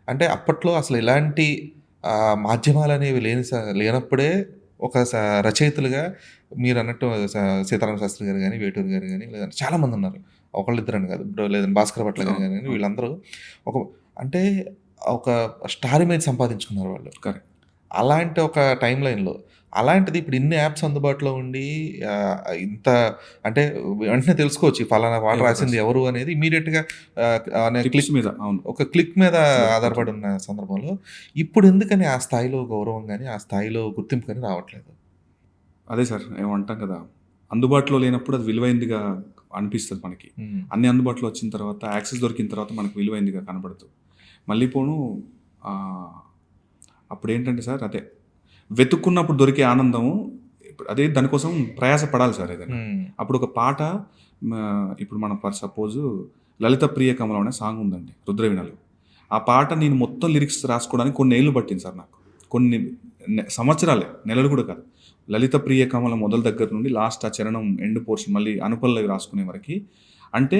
అంటే అప్పట్లో అసలు ఇలాంటి మాధ్యమాలనేవి లేనప్పుడే ఒక రచయితలుగా మీరన్నట్టు సీతారామ శాస్త్రి గారు గాని, వేటూరి గారు గాని లేదంటే చాలామందున్నారు. ఒకళ్ళిద్దరని కాదు. ఇప్పుడు లేదంటే భాస్కర భట్ల గారు అవును. గాని అవును. వీళ్ళందరూ ఒక అంటే ఒక స్టార్ ఇమేజ్ సంపాదించుకున్నారు వాళ్ళు. కరెక్ట్. అలాంటి ఒక టైమ్ లైన్‌లో అలాంటిది ఇప్పుడు ఇన్ని యాప్స్ అందుబాటులో ఉండి ఇంత అంటే వెంటనే తెలుసుకోవచ్చు. ఈ ఫలానా పాట ఎవరు రాసింది ఎవరు అనేది ఇమ్మీడియేట్‌గా అనే క్లిప్స్ మీద. అవును. ఒక క్లిక్ మీద ఆధారపడి దొరికిపోతుంది. ఉన్న సందర్భంలో ఇప్పుడు ఎందుకని ఆ స్థాయిలో గౌరవం గాని, ఆ స్థాయిలో గుర్తింపు గాని రావట్లేదు? అదే సార్ ఏమంటాం కదా! అందుబాటులో లేనప్పుడు అది విలువైందిగా అనిపిస్తది మనకి. హ్మ్. అన్నీ అందుబాటులో వచ్చిన తర్వాత, యాక్సెస్ దొరికిన తర్వాత మనకు విలువైందిగా కనపడదు. మళ్ళీ పోను ఆహ్, అప్పుడేంటంటే సార్ అదే వెతుక్కున్నప్పుడు దొరికే ఆనందము ఇప్పుడు అదే దానికోసం ప్రయాస పడాలి సార్ ఏదైనా. హ్మ్. అప్పుడు ఒక పాట ఇప్పుడు మనం ఫర్ సపోజు 'లలిత ప్రియ కమలం' అనే సాంగ్ ఉందండి 'రుద్రవీణలో'. ఆ పాట నేను మొత్తం లిరిక్స్ రాసుకోవడానికి కొన్నేళ్ళు పట్టింది సార్ నాకు. కొన్ని సంవత్సరాలే, నెలలు కూడా కాదు. 'లలిత ప్రియ కమలం' మొదలు దగ్గర నుండి లాస్ట్ ఆ చరణం ఎండ్ పోర్షన్ మళ్ళీ అనుపల్లవి రాసుకునే వరకి. అంటే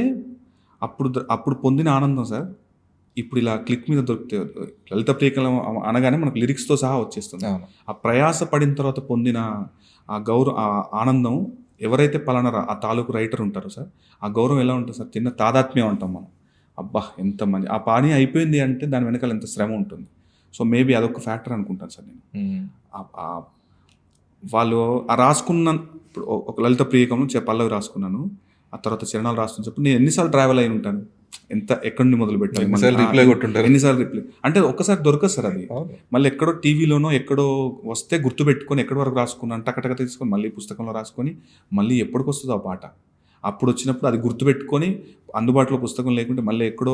అప్పుడు పొందిన ఆనందం సార్ ఇప్పుడు ఇలా క్లిక్ మీద దొరికితే 'లలిత ప్రియ కమలం' అనగానే మనకు లిరిక్స్‌తో సహా వచ్చేస్తుంది. అవును. ఆ ప్రయాస పడిన తర్వాత పొందిన ఆ ఆనందం ఎవరైతే పలానా ఆ తాలూకు రైటర్ ఉంటారో సార్, ఆ గౌరవం ఎలా ఉంటుంది సార్? చిన్న తాదాత్మ్యం అంటాం మనం. అబ్బా! ఎంత మంచి ఆ పని అయిపోయింది అంటే దాని వెనకాల ఎంత శ్రమ ఉంటుంది. సో, మేబీ అదొక ఫ్యాక్టర్ అనుకుంటాను సార్ నేను. హ్మ్. ఆహ్, ఆహ్, వాళ్ళు రాసుకున్న ఇప్పుడు ఒక 'లలిత ప్రియకమం' పల్లవి రాసుకున్నాను. ఆ తర్వాత చరణాలు రాస్తున్నప్పుడు నేను ఎన్ని సార్లు ట్రావెల్ అయ్యి ఉంటాను. ఎక్కడి నుండి మొదలుపెట్టాలి ఎన్ని మళ్ళీ సార్లు రిప్లై కొట్టుంటారు. ఎన్ని సార్లు రిప్లై అంటే ఒక్కసారి దొరకదు సార్ అది. అవును. మళ్ళీ ఎక్కడో టీవీలోనో ఎక్కడో వస్తే గుర్తుపెట్టుకొని ఎక్కడి వరకు రాసుకున్నాను టక తీసుకొని మళ్ళీ పుస్తకంలో రాసుకొని మళ్ళీ ఎప్పటికొస్తదో ఆ పాట. అప్పుడొచ్చినప్పుడు అది గుర్తుపెట్టుకొని అందుబాటులో పుస్తకం లేకుంటే మళ్ళీ ఎక్కడో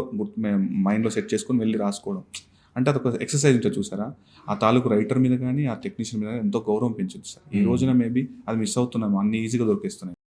మైండ్‌లో సెట్ చేసుకొని వెళ్లి రాసుకోవడం. అంటే అదొక ఎక్సర్‌సైజ్ ఉంటది చూసారా? ఆ తాలూకు రైటర్ మీద గాని, ఆ టెక్నీషియన్ మీద గాని ఎంతో గౌరవం పెంచుద్ది సార్. ఈ రోజున మేబీ అది మిస్ అవుతున్నాము. అన్నీ ఈజీగా దొరికేస్తున్నాయి.